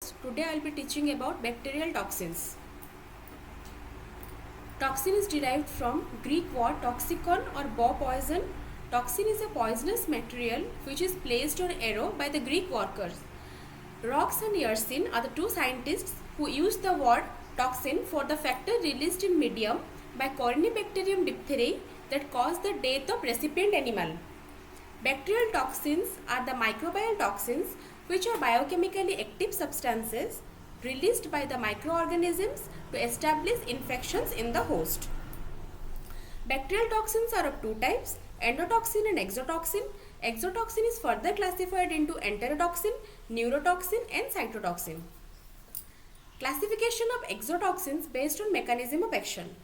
Today I will be teaching about bacterial toxins. Toxin is derived from Greek word toxicon or bow poison. Toxin is a poisonous material which is placed on arrow by the Greek workers. Rox and Yersin are the two scientists who used the word toxin for the factor released in medium by Corynebacterium diphtheriae that cause the death of recipient animal. Bacterial toxins are the microbial toxins which are biochemically active substances released by the microorganisms to establish infections in the host. Bacterial toxins are of two types, endotoxin and exotoxin. Exotoxin is further classified into enterotoxin, neurotoxin and cytotoxin. Classification of exotoxins based on mechanism of action.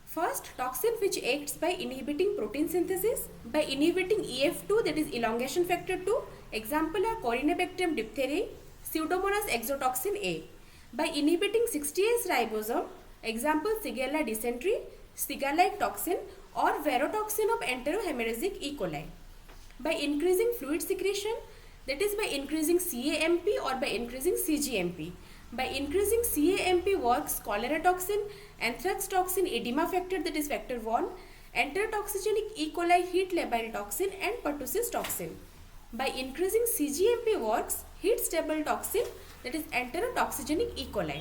First, toxin which acts by inhibiting protein synthesis, by inhibiting EF2, that is elongation factor 2. Example are Corynebacterium diphtheriae, Pseudomonas exotoxin A. By inhibiting 60S ribosome, example Shigella dysentery, Shigella toxin or Verotoxin of enterohemorrhagic E. coli. By increasing fluid secretion, that is by increasing CAMP or by increasing CGMP. By increasing CAMP works cholera toxin, anthrax toxin, edema factor, that is factor 1, enterotoxigenic E. coli heat labile toxin and pertussis toxin. By increasing CGMP works heat stable toxin, that is enterotoxigenic E. coli.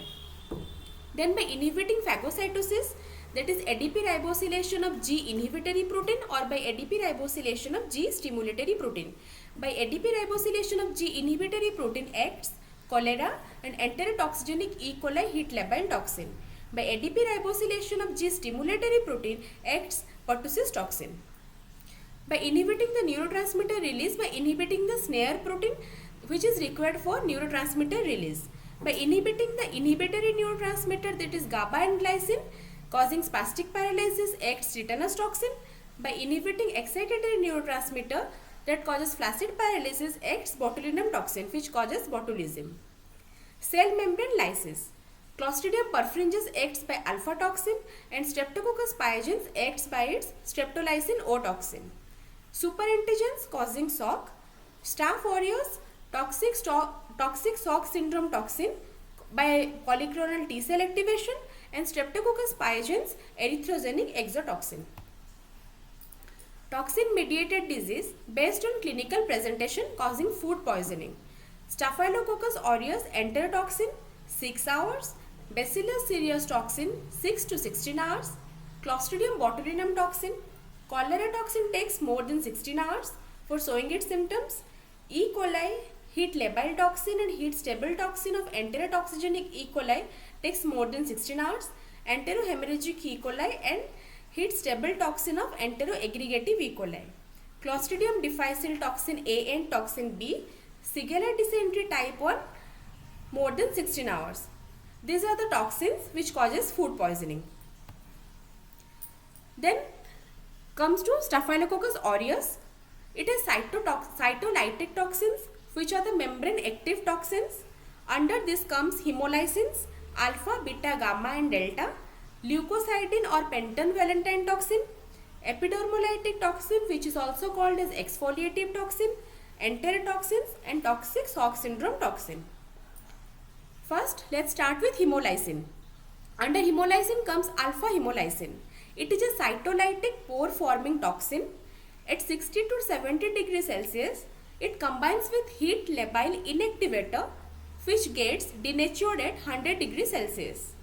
Then by inhibiting phagocytosis, that is ADP ribosylation of G inhibitory protein or by ADP ribosylation of G stimulatory protein. By ADP ribosylation of G inhibitory protein acts cholera and enterotoxigenic E. coli heat labile toxin. By ADP ribosylation of G stimulatory protein acts pertussis toxin. By inhibiting the neurotransmitter release by inhibiting the snare protein which is required for neurotransmitter release. By inhibiting the inhibitory neurotransmitter, that is GABA and glycine, causing spastic paralysis acts tetanus toxin. By inhibiting excitatory neurotransmitter that causes flaccid paralysis acts botulinum toxin which causes botulism. Cell membrane lysis. Clostridium perfringens acts by alpha toxin and Streptococcus pyogenes acts by its streptolysin O toxin. Superantigens causing shock. Staph aureus toxic shock syndrome toxin by polyclonal T cell activation and Streptococcus pyogenes erythrogenic exotoxin. Toxin mediated disease based on clinical presentation causing food poisoning. Staphylococcus aureus enterotoxin 6 hours, Bacillus cereus toxin 6 to 16 hours, Clostridium botulinum toxin, cholera toxin takes more than 16 hours for showing its symptoms. E. coli heat labile toxin and heat stable toxin of enterotoxigenic E. coli takes more than 16 hours. Enterohemorrhagic E. coli and heat stable toxin of enteroaggregative E. coli. Clostridium difficile toxin A and toxin B, Shigella dysentery type 1 more than 16 hours. These are the toxins which causes food poisoning. Then comes to Staphylococcus aureus. It is cytolytic toxins which are the membrane active toxins. Under this comes hemolysins, alpha, beta, gamma and delta, leukocidin or pentan valentine toxin, epidermolytic toxin which is also called as exfoliative toxin, enterotoxins and toxic shock syndrome toxin. First, let's start with hemolysin. Under hemolysin comes alpha hemolysin. It is a cytolytic pore forming toxin. At 60 to 70 degrees Celsius, it combines with heat labile inactivator which gets denatured at 100 degrees Celsius.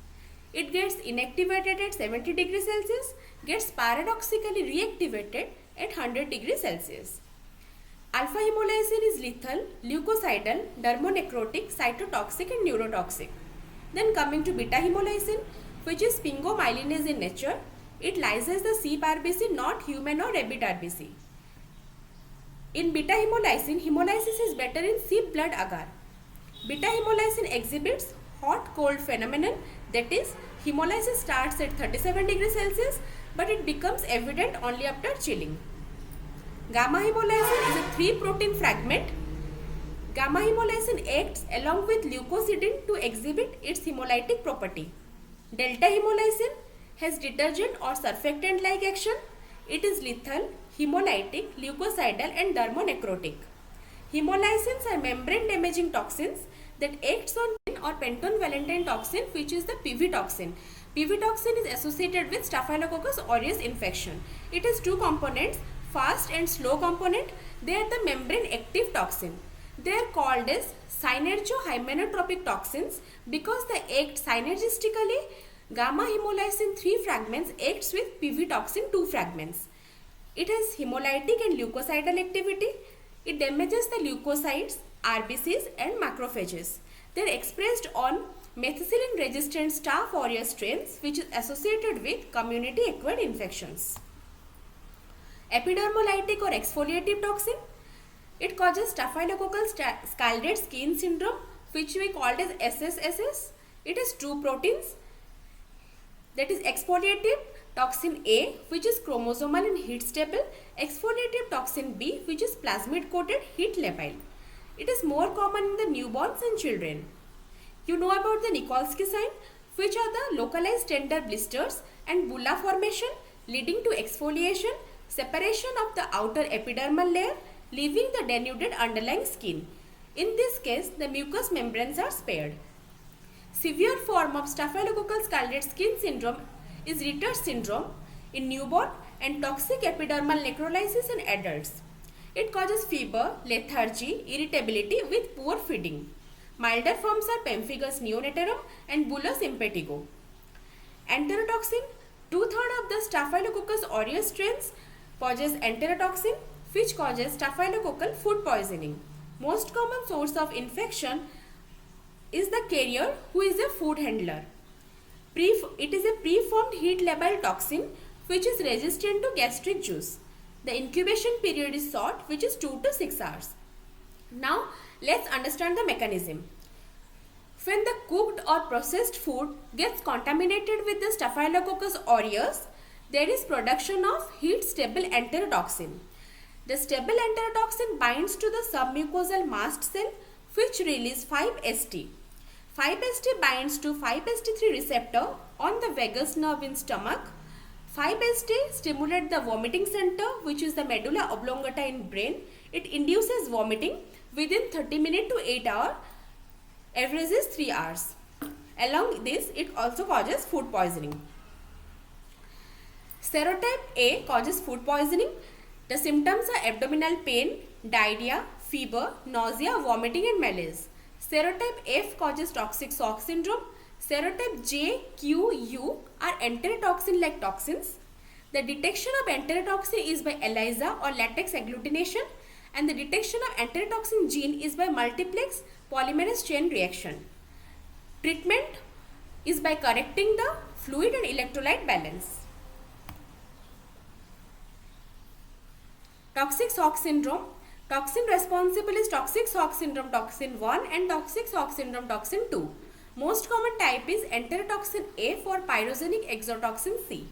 It gets inactivated at 70 degrees Celsius, gets paradoxically reactivated at 100 degrees Celsius. Alpha hemolysin is lethal, leucocidal, dermonecrotic, cytotoxic and neurotoxic. Then coming to beta hemolysin, which is sphingomyelinase in nature. It lyses the sheep RBC, not human or rabbit RBC. In beta hemolysin, hemolysis is better in sheep blood agar. Beta hemolysin exhibits hot-cold phenomenon, that is, hemolysis starts at 37 degrees Celsius but it becomes evident only after chilling. Gamma hemolysin is a 3-protein fragment. Gamma hemolysin acts along with leukocidin to exhibit its hemolytic property. Delta hemolysin has detergent or surfactant like action. It is lethal, hemolytic, leucocidal and dermonecrotic. Hemolysins are membrane damaging toxins that acts on or penton valentine toxin, which is the PV toxin. PV toxin is associated with Staphylococcus aureus infection. It has two components, fast and slow component. They are the membrane active toxin. They are called as synergohymenotropic toxins because they act synergistically. Gamma hemolysin 3 fragments acts with PV toxin 2 fragments. It has hemolytic and leukocidal activity. It damages the leukocytes, RBCs and macrophages. They are expressed on methicillin resistant Staph aureus strains, which is associated with community acquired infections. Epidermolytic or exfoliative toxin. It causes staphylococcal scalded skin syndrome, which we called as SSSS. It has two proteins, that is exfoliative toxin A, which is chromosomal and heat stable, exfoliative toxin B, which is plasmid coated heat labile. It is more common in the newborns and children. You know about the Nikolsky sign, which are the localized tender blisters and bulla formation leading to exfoliation, separation of the outer epidermal layer, leaving the denuded underlying skin. In this case, the mucous membranes are spared. Severe form of staphylococcal scalded skin syndrome is Ritter syndrome in newborn and toxic epidermal necrolysis in adults. It causes fever, lethargy, irritability with poor feeding. Milder forms are pemphigus neonatorum and bullous impetigo. Enterotoxin. 2/3 of the Staphylococcus aureus strains possess enterotoxin, which causes staphylococcal food poisoning. Most common source of infection is the carrier, who is a food handler. It is a preformed heat labile toxin which is resistant to gastric juice. The incubation period is short, which is 2 to 6 hours. Now let's understand the mechanism. When the cooked or processed food gets contaminated with the Staphylococcus aureus, there is production of heat stable enterotoxin. The stable enterotoxin binds to the submucosal mast cell, which release 5-ST. 5-ST binds to 5-ST3 receptor on the vagus nerve in stomach. 5-ST stimulates the vomiting center, which is the medulla oblongata in brain. It induces vomiting within 30 minutes to 8 hours, averages 3 hours. Along this, it also causes food poisoning. Serotype A causes food poisoning. The symptoms are abdominal pain, diarrhea, fever, nausea, vomiting and malaise. Serotype F causes toxic shock syndrome. Serotype J, Q, U are enterotoxin-like toxins. The detection of enterotoxin is by ELISA or latex agglutination, and the detection of enterotoxin gene is by multiplex polymerase chain reaction. Treatment is by correcting the fluid and electrolyte balance. Toxic shock syndrome. Toxin responsible is toxic shock syndrome toxin 1 and toxic shock syndrome toxin 2. Most common type is enterotoxin A for pyrogenic exotoxin C.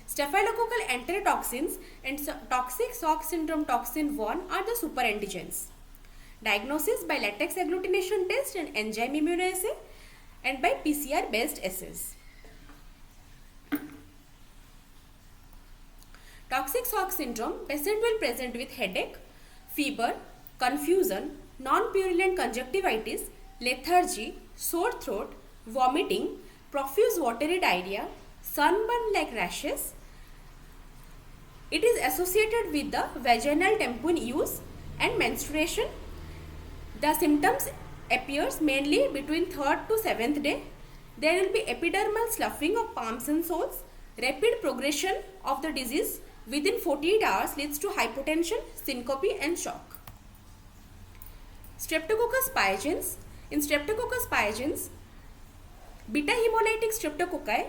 Staphylococcal enterotoxins and toxic shock syndrome toxin 1 are the superantigens. Diagnosis by latex agglutination test and enzyme immunoassay and by PCR based assays. Toxic shock syndrome, patient will present with headache, fever, confusion, non-purulent conjunctivitis, lethargy, sore throat, vomiting, profuse watery diarrhea, sunburn like rashes. It is associated with the vaginal tampon use and menstruation. The symptoms appears mainly between 3rd to 7th day. There will be epidermal sloughing of palms and soles. Rapid progression of the disease within 48 hours leads to hypotension, syncope and shock. Streptococcus pyogenes. In Streptococcus pyogenes, beta hemolytic streptococci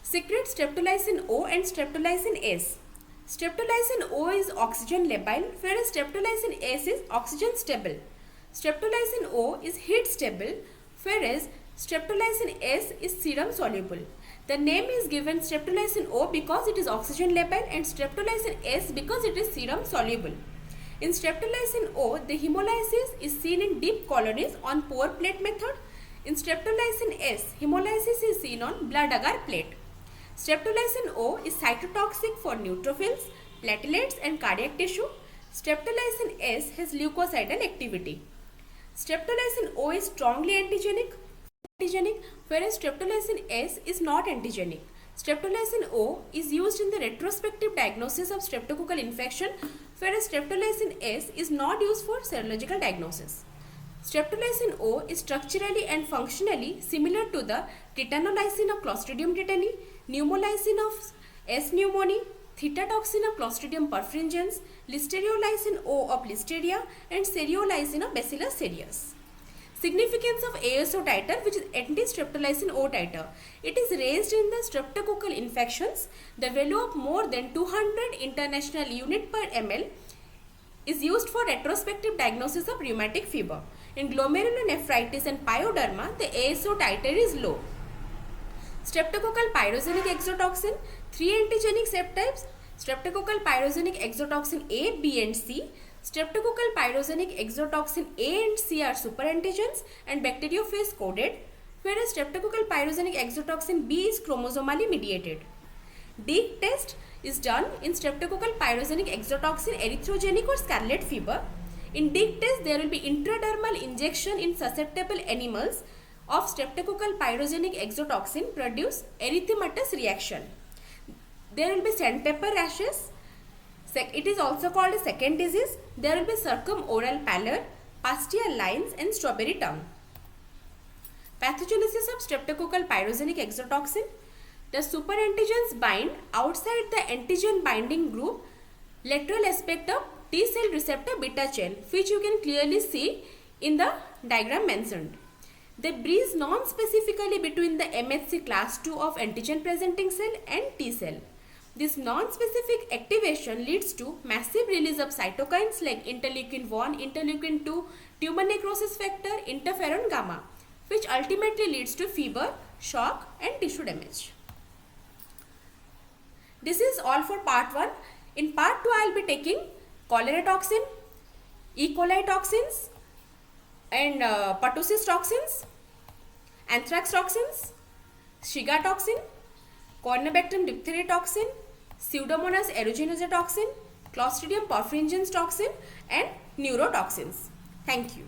secrete streptolysin O and streptolysin S. Streptolysin O is oxygen labile, whereas streptolysin S is oxygen stable. Streptolysin O is heat stable, whereas streptolysin S is serum soluble. The name is given streptolysin O because it is oxygen labile and streptolysin S because it is serum soluble. In streptolysin O, the hemolysis is seen in deep colonies on pore plate method. In streptolysin S, hemolysis is seen on blood agar plate. Streptolysin O is cytotoxic for neutrophils, platelets and cardiac tissue. Streptolysin S has leukocidal activity. Streptolysin O is strongly antigenic, whereas streptolysin S is not antigenic. Streptolysin O is used in the retrospective diagnosis of streptococcal infection, whereas streptolysin S is not used for serological diagnosis. Streptolysin O is structurally and functionally similar to the titanolysin of Clostridium tetani, pneumolysin of S. pneumoniae, theta toxin of Clostridium perfringens, listeriolysin O of Listeria, and seriolysin of Bacillus cereus. Significance of ASO titer, which is anti-streptolysin O titer. It is raised in the streptococcal infections. The value of more than 200 international unit per ml is used for retrospective diagnosis of rheumatic fever. In glomerulonephritis and pyoderma, the ASO titer is low. Streptococcal pyrogenic exotoxin, 3 antigenic subtypes, streptococcal pyrogenic exotoxin A, B and C. Streptococcal pyrogenic exotoxin A and C are superantigens and bacteriophage coded, whereas streptococcal pyrogenic exotoxin B is chromosomally mediated. Dig test is done in streptococcal pyrogenic exotoxin erythrogenic or scarlet fever. In Dig test, there will be intradermal injection in susceptible animals of streptococcal pyrogenic exotoxin produce erythematous reaction. There will be sandpaper rashes. It is also called a second disease. There will be circumoral pallor, pastille lines and strawberry tongue. Pathogenesis of streptococcal pyrogenic exotoxin. The superantigens bind outside the antigen binding group lateral aspect of T cell receptor beta chain, which you can clearly see in the diagram mentioned. They breeze non-specifically between the MHC class II of antigen presenting cell and T cell. This non-specific activation leads to massive release of cytokines like interleukin 1, interleukin 2, tumor necrosis factor, interferon gamma, which ultimately leads to fever, shock and tissue damage. This is all for part 1. In part 2, I will be taking cholera toxin, E. coli toxins and pertussis toxins, anthrax toxins, Shiga toxin, Corynebacterium diphtheria toxin, Pseudomonas aeruginosa toxin, Clostridium perfringens toxin and neurotoxins. Thank you.